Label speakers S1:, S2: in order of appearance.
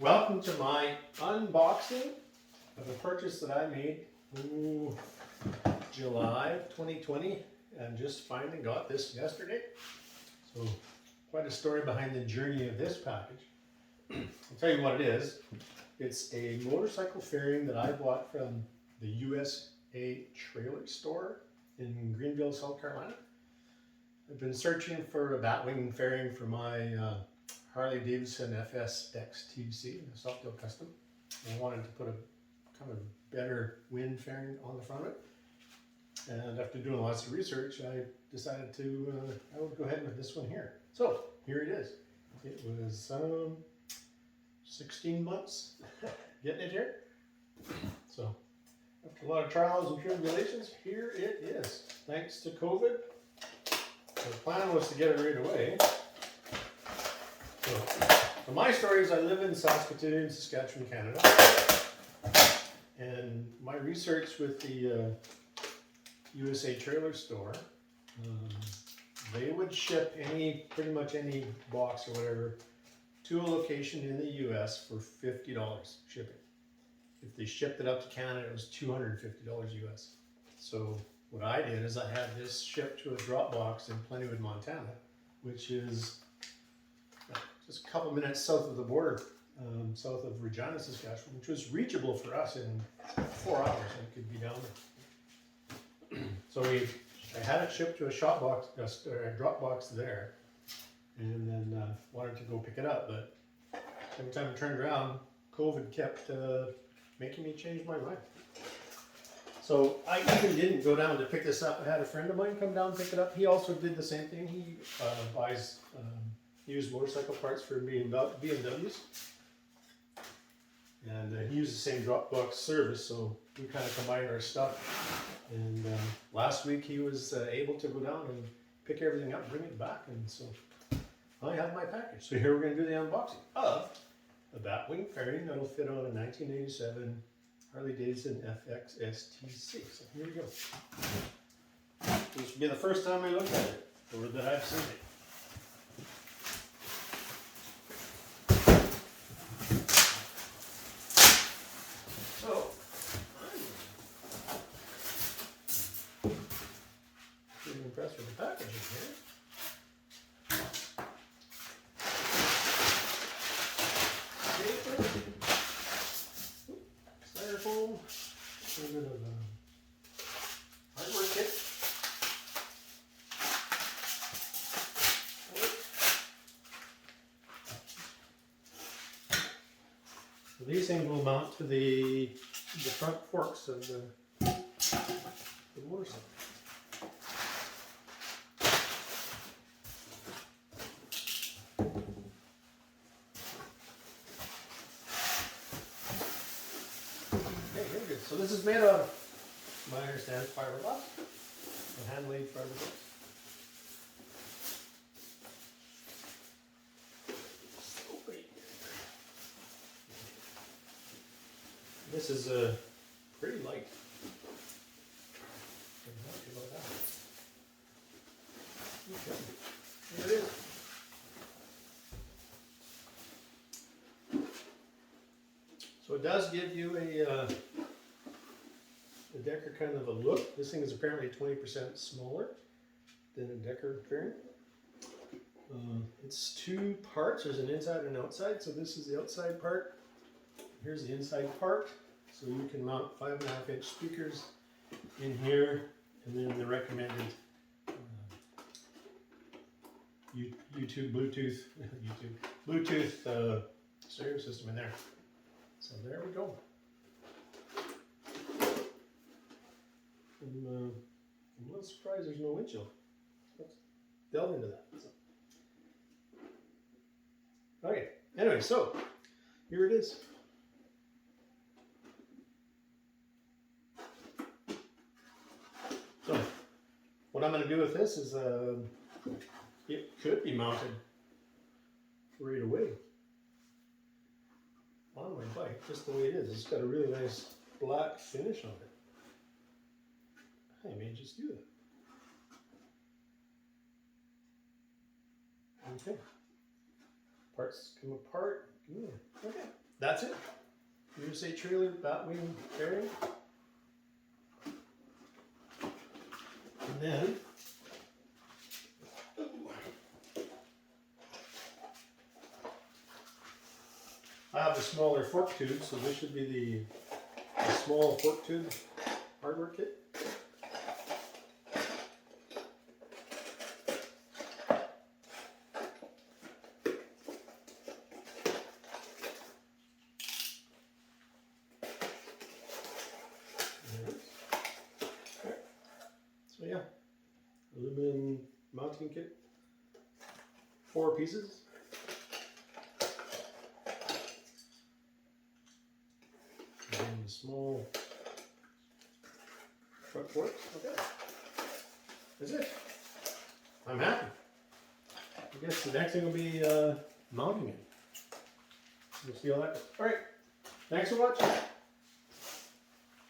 S1: Welcome to my unboxing of a purchase that I made July 2020 and just finally got this yesterday. So quite a story behind the journey of this package. I'll tell you what it is. It's a motorcycle fairing that I bought from the USA trailer store in Greenville, South Carolina. I've been searching for a batwing fairing for my Harley-Davidson FS XTC, a Softdale Custom. I wanted to put a kind of better wind fairing on the front of it. And after doing lots of research, I decided to, I would go ahead with this one here. So here it is. It was 16 months getting it here. So after a lot of trials and tribulations, here it is. Thanks to COVID. The plan was to get it right away. So my story is I live in Saskatoon, Saskatchewan, Canada. And my research with the USA trailer store, they would ship pretty much any box or whatever to a location in the US for $50 shipping. If they shipped it up to Canada, it was $250 US. So what I did is I had this shipped to a drop box in Plentywood, Montana, which is just a couple minutes south of the border, south of Regina, Saskatchewan, which was reachable for us in 4 hours. I could be down there. So I had it shipped to a drop box there, and then wanted to go pick it up. But every time I turned around, COVID kept making me change my mind. So I even didn't go down to pick this up. I had a friend of mine come down and pick it up. He also did the same thing. He buys used motorcycle parts for BMWs. And he used the same drop box service, so we kind of combined our stuff. And last week he was able to go down and pick everything up, bring it back, and so I have my package. So here we're going to do the unboxing of a batwing fairing that'll fit on a 1987 Harley-Davidson FX STC. So here we go. This will be the first time I look at it, or that I've seen it. So, I'm pretty impressed with the packaging here. Styrofoam, a little bit of hardware kit. So these things will mount to the front forks of the motorcycle. So this is made out of, my understanding, fiberglass, and hand-laid fiberglass. This is pretty light. I'm happy about that. Okay, here it is. So it does give you a Decker kind of a look. This thing is apparently 20% smaller than a Decker fairing. It's 2 parts. There's an inside and outside. So this is the outside part. Here's the inside part. So you can mount 5.5-inch speakers in here, and then the recommended Bluetooth stereo system in there. So there we go. I'm a little surprised there's no windshield. Let's delve into that. Okay, anyway, so here it is. So what I'm going to do with this is it could be mounted right away on my bike, just the way it is. It's got a really nice black finish on it. I may just do that. Okay. Parts come apart. Okay. that's it. USA trailer, batwing fairing. And then I have the smaller fork tube, so this should be the small fork tube hardware kit. So yeah, aluminum mounting kit, 4 pieces. And the small front forks. Okay, that's it. I'm happy. I guess the next thing will be mounting it. We'll see how that goes. All right, thanks for watching.